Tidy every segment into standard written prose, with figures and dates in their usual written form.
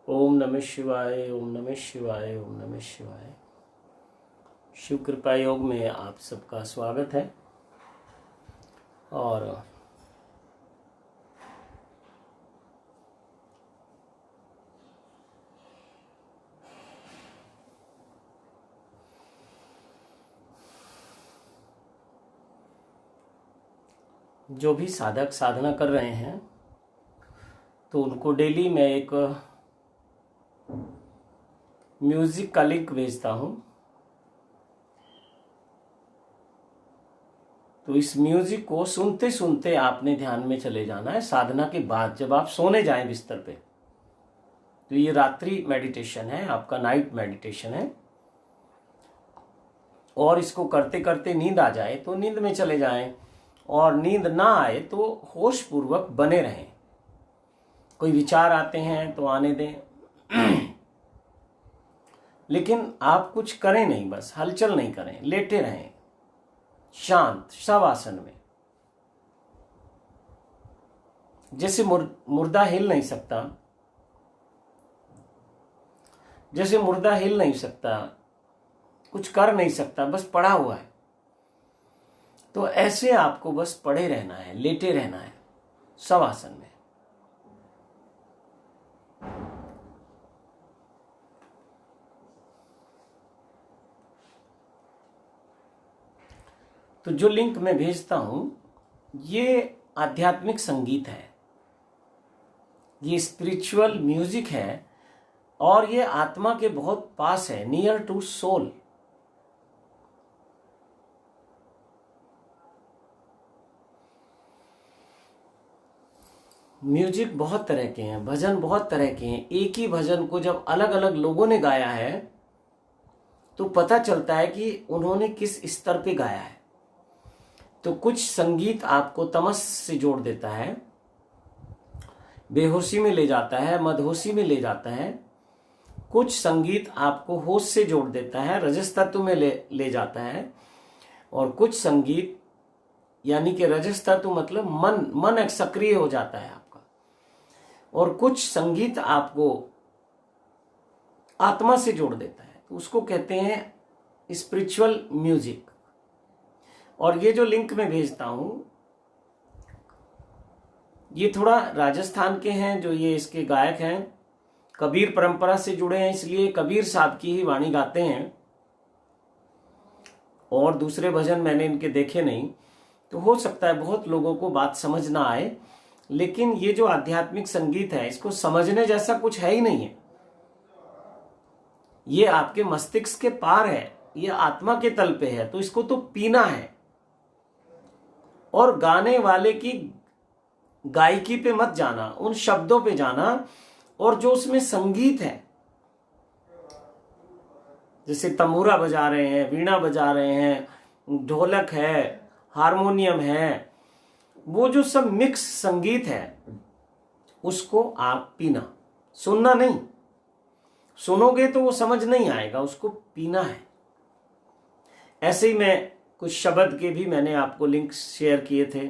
ओम नमः शिवाय, ओम नमः शिवाय, ओम नमः शिवाय। शिव कृपा योग में आप सबका स्वागत है। और जो भी साधक साधना कर रहे हैं तो उनको डेली मैं एक म्यूजिक का लिंक भेजता हूं। तो इस म्यूजिक को सुनते सुनते आपने ध्यान में चले जाना है साधना के बाद, जब आप सोने जाएं बिस्तर पे। तो ये रात्रि मेडिटेशन है, आपका नाइट मेडिटेशन है। और इसको करते करते नींद आ जाए तो नींद में चले जाएं, और नींद ना आए तो होश पूर्वक बने रहें। कोई विचार आते हैं तो आने दें, लेकिन आप कुछ करें नहीं, बस हलचल नहीं करें, लेटे रहें शांत शवासन में। जैसे मुर्दा हिल नहीं सकता, जैसे मुर्दा हिल नहीं सकता, कुछ कर नहीं सकता, बस पड़ा हुआ है, तो ऐसे आपको बस पड़े रहना है, लेटे रहना है शवासन में। तो जो लिंक मैं भेजता हूं ये आध्यात्मिक संगीत है, ये स्पिरिचुअल म्यूजिक है, और ये आत्मा के बहुत पास है, नियर टू सोल। म्यूजिक बहुत तरह के हैं, भजन बहुत तरह के हैं। एक ही भजन को जब अलग अलग लोगों ने गाया है तो पता चलता है कि उन्होंने किस स्तर पे गाया है। तो कुछ संगीत आपको तमस से जोड़ देता है, बेहोशी में ले जाता है, मदहोशी में ले जाता है। कुछ संगीत आपको होश से जोड़ देता है, रजस तत्व में ले जाता है। और कुछ संगीत यानी कि रजस तत्व मतलब मन एक सक्रिय हो जाता है आपका। और कुछ संगीत आपको आत्मा से जोड़ देता है, तो उसको कहते हैं स्पिरिचुअल म्यूजिक। और ये जो लिंक मैं भेजता हूं ये थोड़ा राजस्थान के हैं, जो ये इसके गायक हैं कबीर परंपरा से जुड़े हैं, इसलिए कबीर साहब की ही वाणी गाते हैं। और दूसरे भजन मैंने इनके देखे नहीं, तो हो सकता है बहुत लोगों को बात समझ ना आए। लेकिन ये जो आध्यात्मिक संगीत है इसको समझने जैसा कुछ है ही नहीं है। ये आपके मस्तिष्क के पार है, ये आत्मा के तल पे है, तो इसको तो पीना है। और गाने वाले की गायकी पे मत जाना, उन शब्दों पे जाना, और जो उसमें संगीत है, जैसे तंबूरा बजा रहे हैं, वीणा बजा रहे हैं, ढोलक है, हारमोनियम है, वो जो सब मिक्स संगीत है उसको आप पीना, सुनना नहीं। सुनोगे तो वो समझ नहीं आएगा, उसको पीना है। ऐसे ही मैं कुछ शब्द के भी मैंने आपको लिंक शेयर किए थे।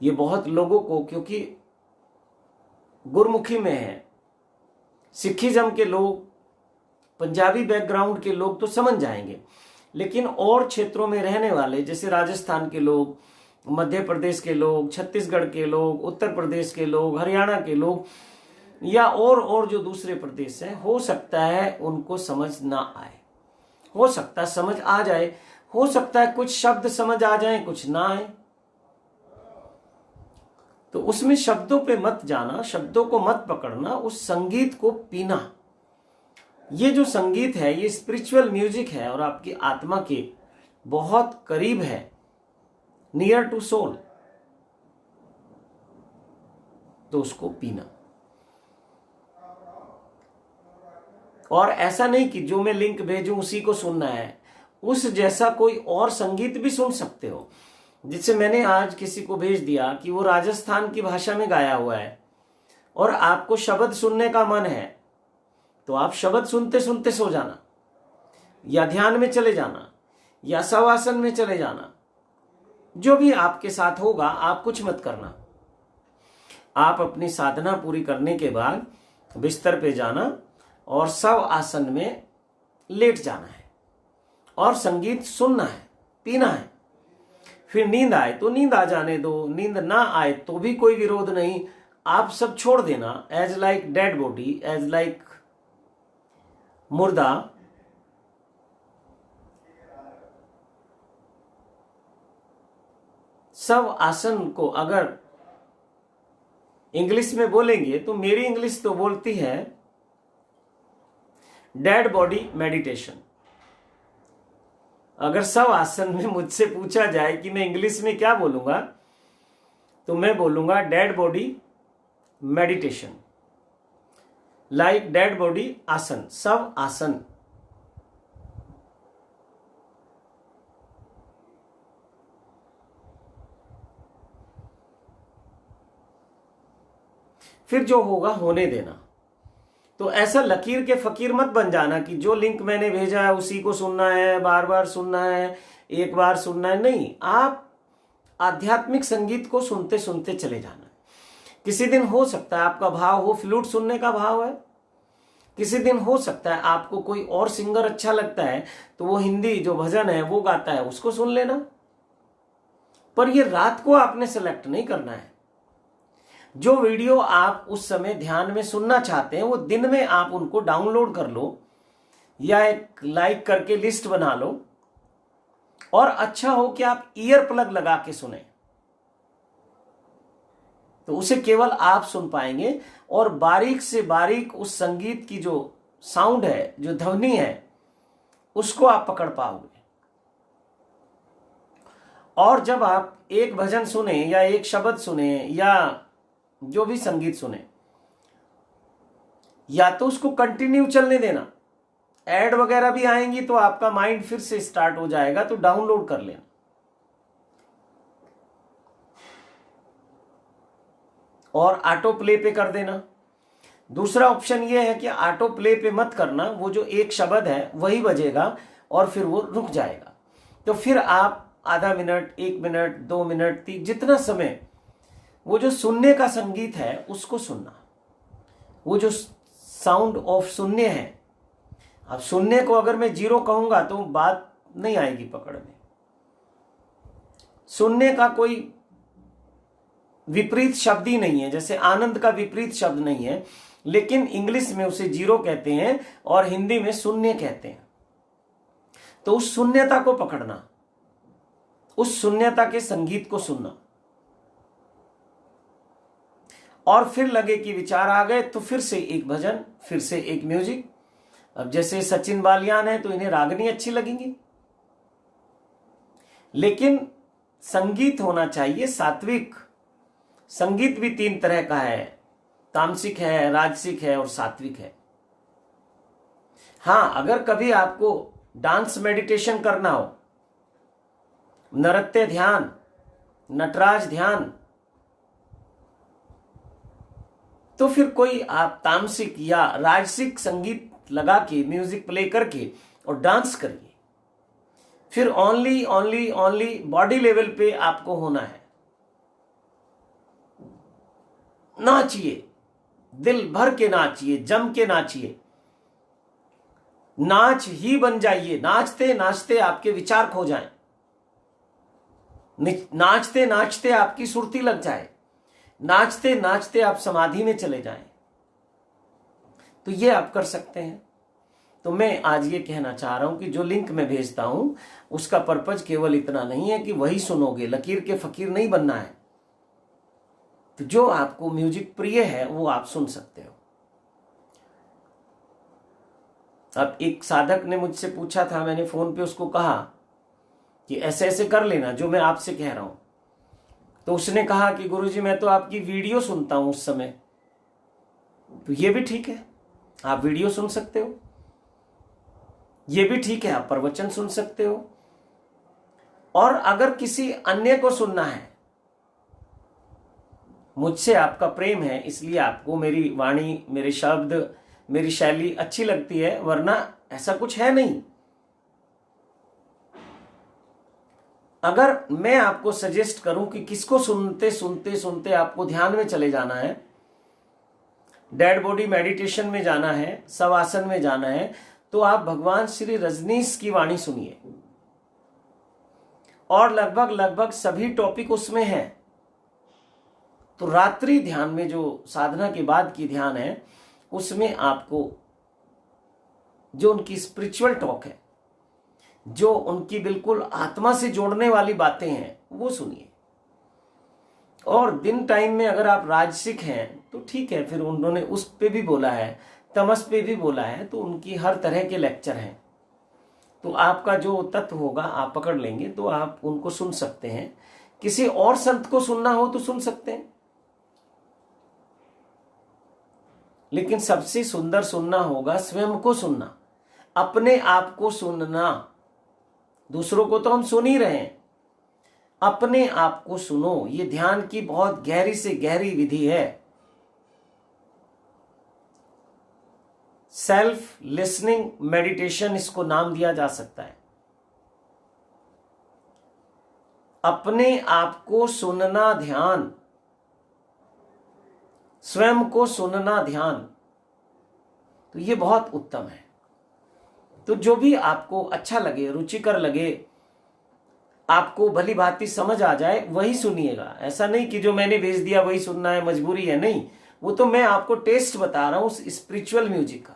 ये बहुत लोगों को, क्योंकि गुरमुखी में है, सिखिज्म के लोग, पंजाबी बैकग्राउंड के लोग तो समझ जाएंगे, लेकिन और क्षेत्रों में रहने वाले जैसे राजस्थान के लोग, मध्य प्रदेश के लोग, छत्तीसगढ़ के लोग, उत्तर प्रदेश के लोग, हरियाणा के लोग, या और जो दूसरे प्रदेश हैं, हो सकता है उनको समझ ना आए, हो सकता है समझ आ जाए, हो सकता है कुछ शब्द समझ आ जाए, कुछ ना आए। तो उसमें शब्दों पे मत जाना, शब्दों को मत पकड़ना, उस संगीत को पीना। ये जो संगीत है ये स्पिरिचुअल म्यूजिक है और आपकी आत्मा के बहुत करीब है, नियर टू सोल। तो उसको पीना। और ऐसा नहीं कि जो मैं लिंक भेजूं उसी को सुनना है, उस जैसा कोई और संगीत भी सुन सकते हो। जिससे मैंने आज किसी को भेज दिया कि वो राजस्थान की भाषा में गाया हुआ है और आपको शब्द सुनने का मन है, तो आप शब्द सुनते सुनते सो जाना, या ध्यान में चले जाना, या शवासन में चले जाना। जो भी आपके साथ होगा, आप कुछ मत करना। आप अपनी साधना पूरी करने के बाद बिस्तर पे जाना और शव आसन में लेट जाना है और संगीत सुनना है, पीना है। फिर नींद आए तो नींद आ जाने दो, नींद ना आए तो भी कोई विरोध नहीं, आप सब छोड़ देना। As like dead body, as like मुर्दा। शव आसन को अगर इंग्लिश में बोलेंगे तो मेरी इंग्लिश तो बोलती है डेड बॉडी मेडिटेशन। अगर शव आसन में मुझसे पूछा जाए कि मैं इंग्लिश में क्या बोलूंगा, तो मैं बोलूंगा dead body meditation, like dead body आसन, शव आसन। फिर जो होगा होने देना। तो ऐसा लकीर के फकीर मत बन जाना कि जो लिंक मैंने भेजा है उसी को सुनना है, बार बार सुनना है, एक बार सुनना है। नहीं, आप आध्यात्मिक संगीत को सुनते सुनते चले जाना। किसी दिन हो सकता है आपका भाव हो फ्लूट सुनने का भाव है, किसी दिन हो सकता है आपको कोई और सिंगर अच्छा लगता है तो वो हिंदी जो भजन है वो गाता है उसको सुन लेना। पर ये रात को आपने सेलेक्ट नहीं करना है। जो वीडियो आप उस समय ध्यान में सुनना चाहते हैं वो दिन में आप उनको डाउनलोड कर लो या एक लाइक करके लिस्ट बना लो, और अच्छा हो कि आप ईयर प्लग लगा के सुने, तो उसे केवल आप सुन पाएंगे और बारीक से बारीक उस संगीत की जो साउंड है, जो ध्वनि है, उसको आप पकड़ पाओगे। और जब आप एक भजन सुने या एक शब्द सुने या जो भी संगीत सुने, या तो उसको कंटिन्यू चलने देना, ऐड वगैरह भी आएंगी तो आपका माइंड फिर से स्टार्ट हो जाएगा, तो डाउनलोड कर लेना। और ऑटो प्ले पे कर देना। दूसरा ऑप्शन यह है कि ऑटो प्ले पे मत करना, वो जो एक शब्द है वही बजेगा और फिर वो रुक जाएगा। तो फिर आप आधा मिनट, 1 मिनट, 2 मिनट, 3, जितना समय वो जो सुनने का संगीत है उसको सुनना, वो जो साउंड ऑफ शून्य है। अब सुनने को अगर मैं 0 कहूंगा तो बात नहीं आएगी पकड़ में। सुनने का कोई विपरीत शब्द ही नहीं है, जैसे आनंद का विपरीत शब्द नहीं है, लेकिन इंग्लिश में उसे 0 कहते हैं और हिंदी में शून्य कहते हैं। तो उस शून्यता को पकड़ना, उस शून्यता के संगीत को सुनना, और फिर लगे कि विचार आ गए तो फिर से एक भजन, फिर से एक म्यूजिक। अब जैसे सचिन बालियान है तो इन्हें रागनी अच्छी लगेंगी, लेकिन संगीत होना चाहिए सात्विक। संगीत भी 3 तरह का है, तामसिक है, राजसिक है और सात्विक है। हां, अगर कभी आपको डांस मेडिटेशन करना हो, नृत्य ध्यान, नटराज ध्यान, तो फिर कोई आप तामसिक या राजसिक संगीत लगा के, म्यूजिक प्ले करके और डांस करिए। फिर ओनली बॉडी लेवल पे आपको होना है। नाचिए, दिल भर के नाचिए, जम के नाचिए, नाच ही बन जाइए। नाचते नाचते आपके विचार खो जाएं, नाचते नाचते आपकी सुरती लग जाए, नाचते नाचते आप समाधि में चले जाएं। तो ये आप कर सकते हैं। तो मैं आज ये कहना चाह रहा हूं कि जो लिंक मैं भेजता हूं उसका पर्पज केवल इतना नहीं है कि वही सुनोगे, लकीर के फकीर नहीं बनना है। तो जो आपको म्यूजिक प्रिय है वो आप सुन सकते हो। अब एक साधक ने मुझसे पूछा था, मैंने फोन पे उसको कहा कि ऐसे ऐसे कर लेना जो मैं आपसे कह रहा हूं। तो उसने कहा कि गुरुजी मैं तो आपकी वीडियो सुनता हूं उस समय। तो ये भी ठीक है, आप वीडियो सुन सकते हो, ये भी ठीक है, आप प्रवचन सुन सकते हो। और अगर किसी अन्य को सुनना है, मुझसे आपका प्रेम है इसलिए आपको मेरी वाणी, मेरे शब्द, मेरी शैली अच्छी लगती है, वरना ऐसा कुछ है नहीं। अगर मैं आपको सजेस्ट करूं कि किसको सुनते सुनते सुनते आपको ध्यान में चले जाना है, डेड बॉडी मेडिटेशन में जाना है, शवासन में जाना है, तो आप भगवान श्री रजनीश की वाणी सुनिए। और लगभग लगभग सभी टॉपिक उसमें हैं। तो रात्रि ध्यान में जो साधना के बाद की ध्यान है, उसमें आपको जो उनकी स्पिरिचुअल टॉक है, जो उनकी बिल्कुल आत्मा से जोड़ने वाली बातें हैं, वो सुनिए। और दिन टाइम में अगर आप राजसिक हैं तो ठीक है, फिर उन्होंने उस पे भी बोला है, तमस पे भी बोला है, तो उनकी हर तरह के लेक्चर हैं। तो आपका जो तत्व होगा आप पकड़ लेंगे, तो आप उनको सुन सकते हैं। किसी और संत को सुनना हो तो सुन सकते हैं, लेकिन सबसे सुंदर सुनना होगा स्वयं को सुनना, अपने आप को सुनना। दूसरों को तो हम सुन ही रहे हैं, अपने आप को सुनो। ये ध्यान की बहुत गहरी से गहरी विधि है। सेल्फ लिसनिंग मेडिटेशन इसको नाम दिया जा सकता है। अपने आप को सुनना ध्यान, स्वयं को सुनना ध्यान, तो ये बहुत उत्तम है। तो जो भी आपको अच्छा लगे, रुचिकर लगे, आपको भली भांति समझ आ जाए, वही सुनिएगा। ऐसा नहीं कि जो मैंने भेज दिया वही सुनना है, मजबूरी है, नहीं। वो तो मैं आपको टेस्ट बता रहा हूं उस स्पिरिचुअल म्यूजिक का।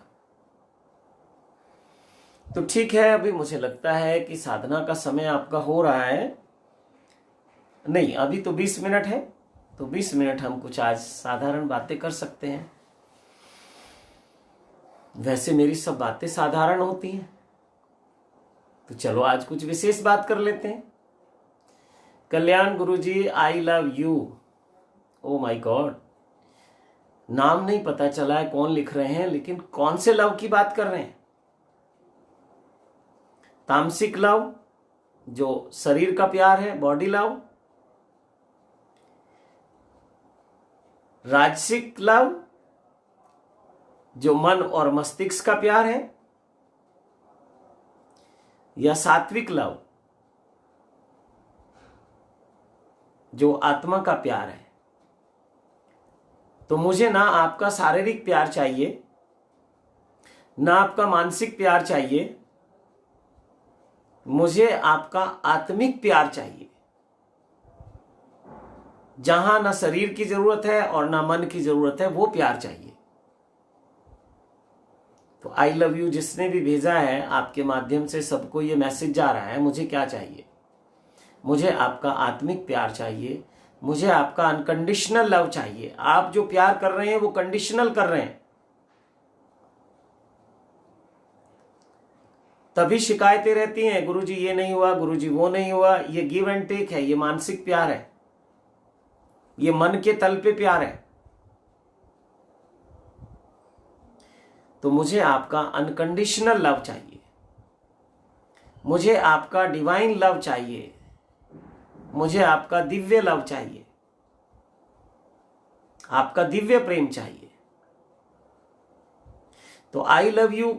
तो ठीक है, अभी मुझे लगता है कि साधना का समय आपका हो रहा है। नहीं, अभी तो 20 मिनट है, तो 20 मिनट हम कुछ आज साधारण बातें कर सकते हैं। वैसे मेरी सब बातें साधारण होती हैं, तो चलो आज कुछ विशेष बात कर लेते हैं। Kalyan Guruji, I love you. Oh my God, नाम नहीं पता चला है कौन लिख रहे हैं, लेकिन कौन से लव की बात कर रहे हैं? तामसिक लव, जो शरीर का प्यार है, बॉडी लव, राजसिक लव, जो मन और मस्तिष्क का प्यार है, या सात्विक लव, जो आत्मा का प्यार है? तो मुझे ना आपका शारीरिक प्यार चाहिए, ना आपका मानसिक प्यार चाहिए, मुझे आपका आत्मिक प्यार चाहिए, जहां ना शरीर की जरूरत है और ना मन की जरूरत है, वो प्यार चाहिए। तो आई लव यू जिसने भी भेजा है, आपके माध्यम से सबको ये मैसेज जा रहा है, मुझे क्या चाहिए? मुझे आपका आत्मिक प्यार चाहिए, मुझे आपका अनकंडीशनल लव चाहिए। आप जो प्यार कर रहे हैं वो कंडीशनल कर रहे हैं, तभी शिकायतें रहती हैं, गुरुजी ये नहीं हुआ, गुरुजी वो नहीं हुआ। ये गिव एंड टेक है, ये मानसिक प्यार है, ये मन के तल पे प्यार है। तो मुझे आपका अनकंडीशनल लव चाहिए, मुझे आपका डिवाइन लव चाहिए, मुझे आपका दिव्य लव चाहिए, आपका दिव्य प्रेम चाहिए। तो आई लव यू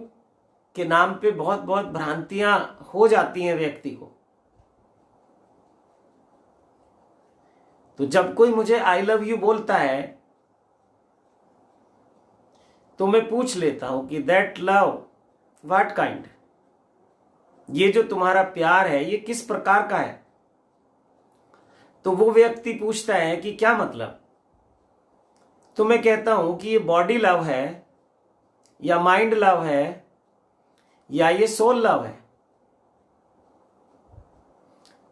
के नाम पे बहुत बहुत भ्रांतियां हो जाती हैं व्यक्ति को। तो जब कोई मुझे आई लव यू बोलता है तो मैं पूछ लेता हूं कि दैट लव व्हाट काइंड, ये जो तुम्हारा प्यार है ये किस प्रकार का है? तो वो व्यक्ति पूछता है कि क्या मतलब? तो मैं कहता हूं कि ये बॉडी लव है, या माइंड लव है, या ये सोल लव है।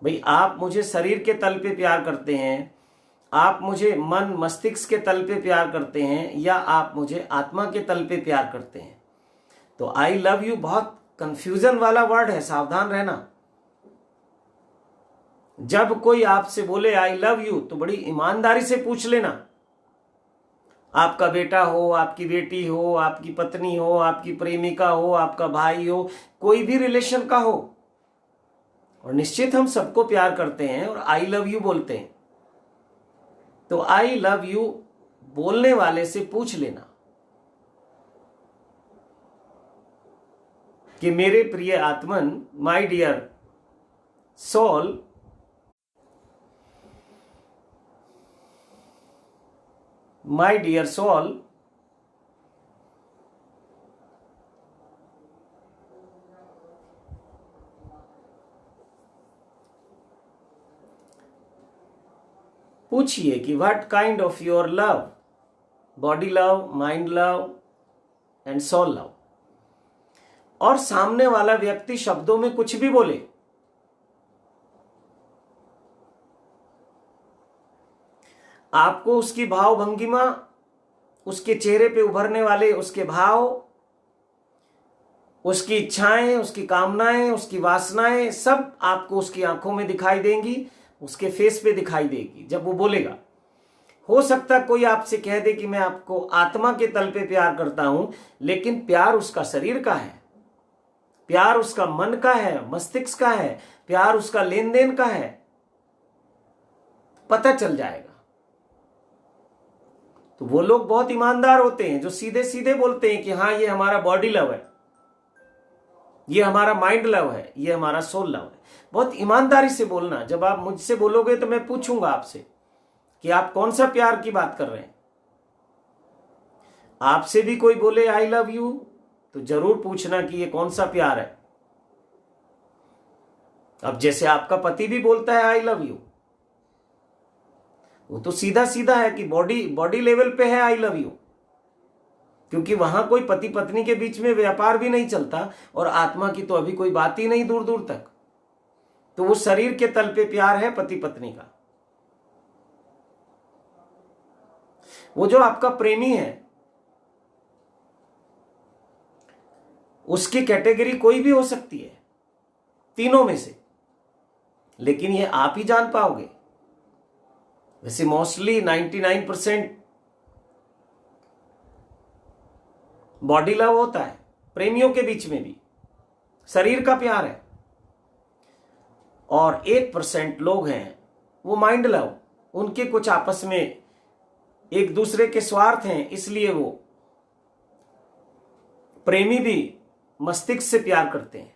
भाई, आप मुझे शरीर के तल पे प्यार करते हैं, आप मुझे मन मस्तिष्क के तल पे प्यार करते हैं, या आप मुझे आत्मा के तल पे प्यार करते हैं। तो आई लव यू बहुत कंफ्यूजन वाला वर्ड है, सावधान रहना। जब कोई आपसे बोले आई लव यू तो बड़ी ईमानदारी से पूछ लेना। आपका बेटा हो, आपकी बेटी हो, आपकी पत्नी हो, आपकी प्रेमिका हो, आपका भाई हो, कोई भी रिलेशन का हो, और निश्चित हम सबको प्यार करते हैं और आई लव यू बोलते हैं। तो आई लव यू बोलने वाले से पूछ लेना कि मेरे प्रिय आत्मन, my dear soul, my dear soul, पूछिए कि what kind of your love, body love, mind love and soul love. और सामने वाला व्यक्ति शब्दों में कुछ भी बोले, आपको उसकी भाव भंगिमा, उसके चेहरे पे उभरने वाले उसके भाव, उसकी इच्छाएं, उसकी कामनाएं, उसकी वासनाएं सब आपको उसकी आंखों में दिखाई देंगी, उसके फेस पे दिखाई देगी जब वो बोलेगा। हो सकता कोई आपसे कह दे कि मैं आपको आत्मा के तल पे प्यार करता हूं, लेकिन प्यार उसका शरीर का है, प्यार उसका मन का है, मस्तिष्क का है, प्यार उसका लेन देन का है, पता चल जाएगा। तो वो लोग बहुत ईमानदार होते हैं जो सीधे सीधे बोलते हैं कि हाँ ये हमारा बॉडी लव है, ये हमारा माइंड लव है, ये हमारा सोल लव है। बहुत ईमानदारी से बोलना। जब आप मुझसे बोलोगे तो मैं पूछूंगा आपसे कि आप कौन सा प्यार की बात कर रहे हैं। आपसे भी कोई बोले आई लव यू तो जरूर पूछना कि ये कौन सा प्यार है। अब जैसे आपका पति भी बोलता है आई लव यू, वो तो सीधा सीधा है कि बॉडी लेवल पे है आई लव यू, क्योंकि वहां कोई पति पत्नी के बीच में व्यापार भी नहीं चलता और आत्मा की तो अभी कोई बात ही नहीं दूर दूर तक। तो वो शरीर के तल पे प्यार है पति पत्नी का। वो जो आपका प्रेमी है उसकी कैटेगरी कोई भी हो सकती है तीनों में से, लेकिन ये आप ही जान पाओगे। वैसे मोस्टली 99% बॉडी लव होता है प्रेमियों के बीच में भी, शरीर का प्यार है, और 1% लोग हैं वो माइंड लव, उनके कुछ आपस में एक दूसरे के स्वार्थ हैं, इसलिए वो प्रेमी भी मस्तिष्क से प्यार करते हैं।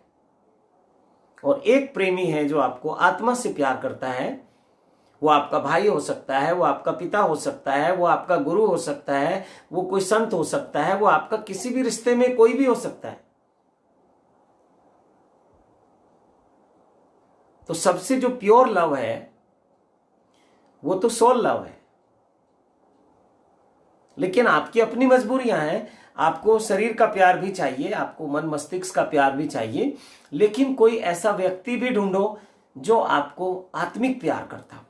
और एक प्रेमी है जो आपको आत्मा से प्यार करता है, वो आपका भाई हो सकता है, वो आपका पिता हो सकता है, वो आपका गुरु हो सकता है, वो कोई संत हो सकता है, वो आपका किसी भी रिश्ते में कोई भी हो सकता है। तो सबसे जो प्योर लव है वो तो सोल लव है। लेकिन आपकी अपनी मजबूरियां हैं, आपको शरीर का प्यार भी चाहिए, आपको मन मस्तिष्क का प्यार भी चाहिए, लेकिन कोई ऐसा व्यक्ति भी ढूंढो जो आपको आत्मिक प्यार करता हो,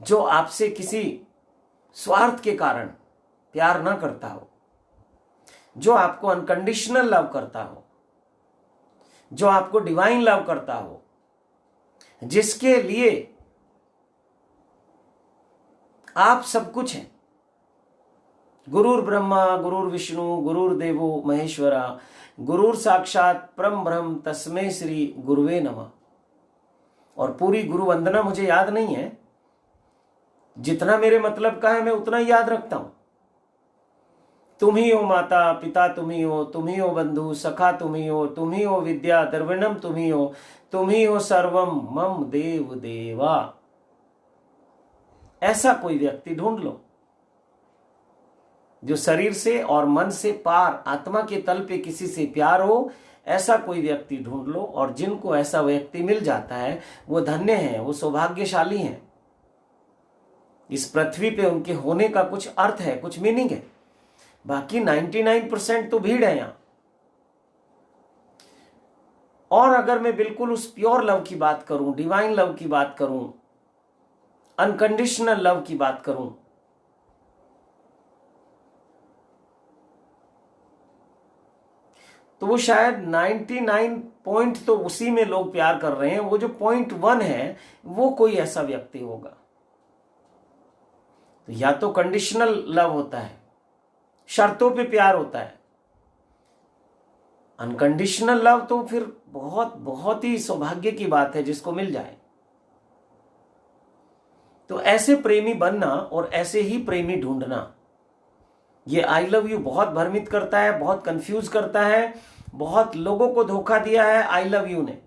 जो आपसे किसी स्वार्थ के कारण प्यार ना करता हो, जो आपको अनकंडीशनल लव करता हो, जो आपको डिवाइन लव करता हो, जिसके लिए आप सब कुछ हैं। गुरुर ब्रह्मा गुरुर विष्णु गुरुर्देवो महेश्वरा गुरुर साक्षात परम ब्रह्म तस्मै श्री गुरुवे नमः। और पूरी गुरु वंदना मुझे याद नहीं है, जितना मेरे मतलब का है मैं उतना ही याद रखता हूं। तुम ही हो माता पिता, तुम ही हो बंधु सखा, तुम ही हो विद्या द्रविणम, तुम ही हो सर्वम मम देव देवा। ऐसा कोई व्यक्ति ढूंढ लो जो शरीर से और मन से पार आत्मा के तल पे किसी से प्यार हो, ऐसा कोई व्यक्ति ढूंढ लो। और जिनको ऐसा व्यक्ति मिल जाता है वो धन्य हैं, वो सौभाग्यशाली हैं। इस पृथ्वी पे उनके होने का कुछ अर्थ है, कुछ मीनिंग है। बाकी 99% तो भीड़ है यहां। और अगर मैं बिल्कुल उस प्योर लव की बात करूं, डिवाइन लव की बात करूं, अनकंडीशनल लव की बात करूं, तो वो शायद 99 पॉइंट तो उसी में लोग प्यार कर रहे हैं। वो जो 0.1 है वो कोई ऐसा व्यक्ति होगा। तो या तो कंडीशनल लव होता है, शर्तों पे प्यार होता है। अनकंडीशनल लव तो फिर बहुत बहुत ही सौभाग्य की बात है जिसको मिल जाए। तो ऐसे प्रेमी बनना और ऐसे ही प्रेमी ढूंढना, ये आई लव यू बहुत भ्रमित करता है, बहुत कंफ्यूज करता है। बहुत लोगों को धोखा दिया है आई लव यू ने।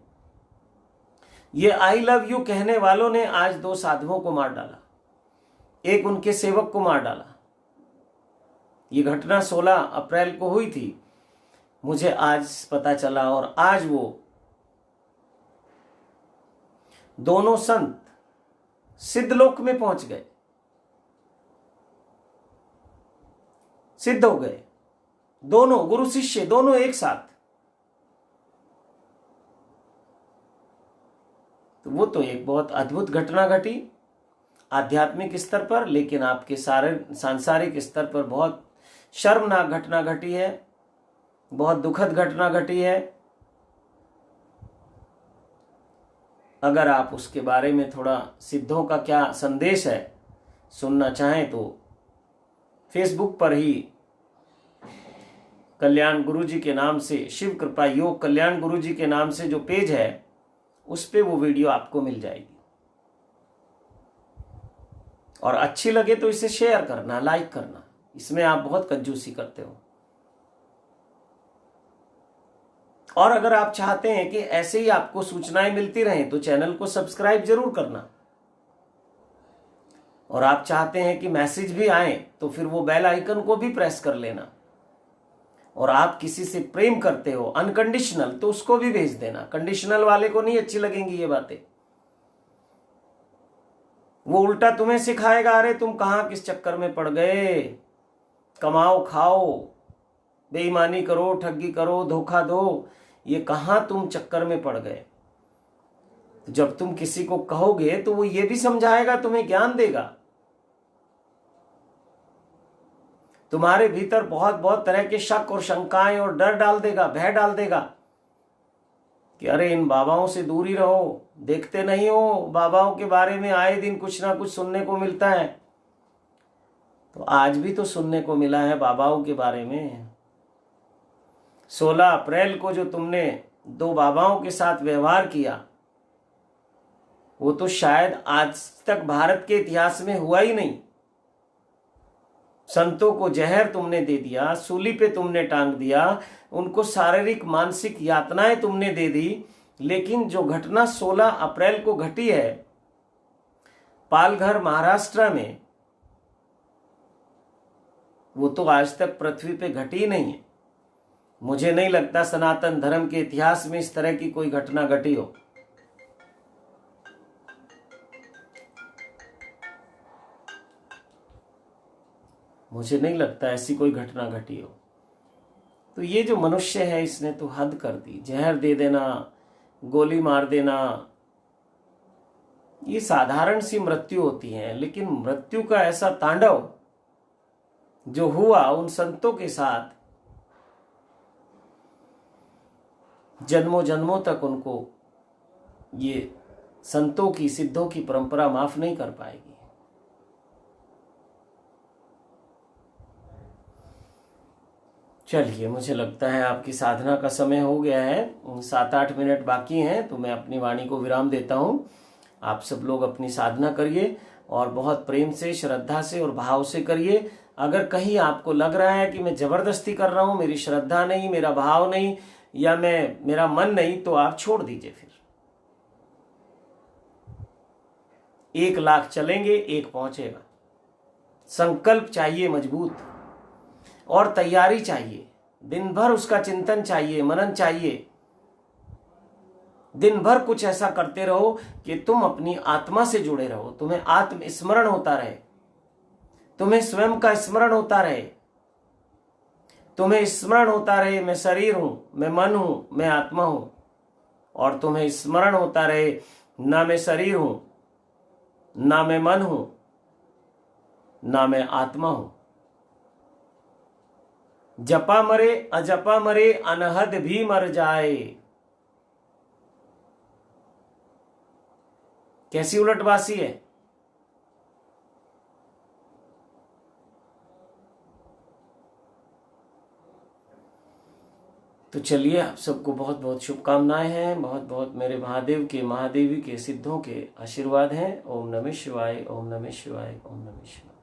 ये आई लव यू कहने वालों ने आज 2 साधुओं को मार डाला, एक उनके सेवक को मार डाला। ये घटना 16 अप्रैल को हुई थी, मुझे आज पता चला। और आज वो दोनों संत सिद्धलोक में पहुंच गए, सिद्ध हो गए, दोनों गुरु शिष्य दोनों एक साथ। तो वो तो एक बहुत अद्भुत घटना घटी आध्यात्मिक स्तर पर, लेकिन आपके सारे सांसारिक स्तर पर बहुत शर्मनाक घटना घटी है, बहुत दुखद घटना घटी है। अगर आप उसके बारे में थोड़ा सिद्धों का क्या संदेश है सुनना चाहें तो फेसबुक पर ही कल्याण गुरुजी के नाम से, शिव कृपा योग कल्याण गुरुजी के नाम से जो पेज है उस पे वो वीडियो आपको मिल जाएगी। और अच्छी लगे तो इसे शेयर करना, लाइक करना, इसमें आप बहुत कंजूसी करते हो। और अगर आप चाहते हैं कि ऐसे ही आपको सूचनाएं मिलती रहें तो चैनल को सब्सक्राइब जरूर करना। और आप चाहते हैं कि मैसेज भी आए तो फिर वो बेल आइकन को भी प्रेस कर लेना। और आप किसी से प्रेम करते हो अनकंडीशनल तो उसको भी भेज देना, कंडीशनल वाले को नहीं अच्छी लगेंगी ये बातें। वो उल्टा तुम्हें सिखाएगा, अरे तुम कहां किस चक्कर में पड़ गए, कमाओ खाओ, बेईमानी करो, ठगी करो, धोखा दो, ये कहां तुम चक्कर में पड़ गए। जब तुम किसी को कहोगे तो वो ये भी समझाएगा, तुम्हें ज्ञान देगा। तुम्हारे भीतर बहुत बहुत तरह के शक और शंकाएं और डर डाल देगा, भय डाल देगा कि अरे इन बाबाओं से दूर ही रहो, देखते नहीं हो बाबाओं के बारे में आए दिन कुछ ना कुछ सुनने को मिलता है। तो आज भी तो सुनने को मिला है बाबाओं के बारे में। 16 अप्रैल को जो तुमने 2 बाबाओं के साथ व्यवहार किया वो तो शायद आज तक भारत के इतिहास में हुआ ही नहीं। संतों को जहर तुमने दे दिया, सूली पे तुमने टांग दिया, उनको शारीरिक मानसिक यातनाएं तुमने दे दी। लेकिन जो घटना 16 अप्रैल को घटी है पालघर महाराष्ट्र में, वो तो आज तक पृथ्वी पे घटी ही नहीं है। मुझे नहीं लगता सनातन धर्म के इतिहास में इस तरह की कोई घटना घटी हो। मुझे नहीं लगता ऐसी कोई घटना घटी हो। तो ये जो मनुष्य है इसने तो हद कर दी। जहर दे देना, गोली मार देना, ये साधारण सी मृत्यु होती है। लेकिन मृत्यु का ऐसा तांडव जो हुआ उन संतों के साथ, जन्मों जन्मों तक उनको ये संतों की सिद्धों की परंपरा माफ नहीं कर पाएगी। चलिए, मुझे लगता है आपकी साधना का समय हो गया है, 7-8 मिनट बाकी हैं, तो मैं अपनी वाणी को विराम देता हूं। आप सब लोग अपनी साधना करिए और बहुत प्रेम से, श्रद्धा से और भाव से करिए। अगर कहीं आपको लग रहा है कि मैं जबरदस्ती कर रहा हूं, मेरी श्रद्धा नहीं, मेरा भाव नहीं या मेरा मन नहीं, तो आप छोड़ दीजिए। फिर 1 लाख चलेंगे, 1 पहुंचेगा। संकल्प चाहिए मजबूत और तैयारी चाहिए। दिन भर उसका चिंतन चाहिए, मनन चाहिए। दिन भर कुछ ऐसा करते रहो कि तुम अपनी आत्मा से जुड़े रहो, तुम्हें आत्म स्मरण होता रहे, तुम्हें स्वयं का स्मरण होता रहे, तुम्हें स्मरण होता रहे मैं शरीर हूं, मैं मन हूं, मैं आत्मा हूं। और तुम्हें स्मरण होता रहे ना मैं शरीर हूं, ना मैं मन हूं, ना मैं आत्मा हूं। जपा मरे अजपा मरे, अनहद भी मर जाए। कैसी उलटवासी है। तो चलिए, आप सबको बहुत बहुत शुभकामनाएं हैं, बहुत बहुत मेरे महादेव के, महादेवी के, सिद्धों के आशीर्वाद हैं। ओम नमः शिवाय, ओम नमः शिवाय, ओम नमः शिवाय।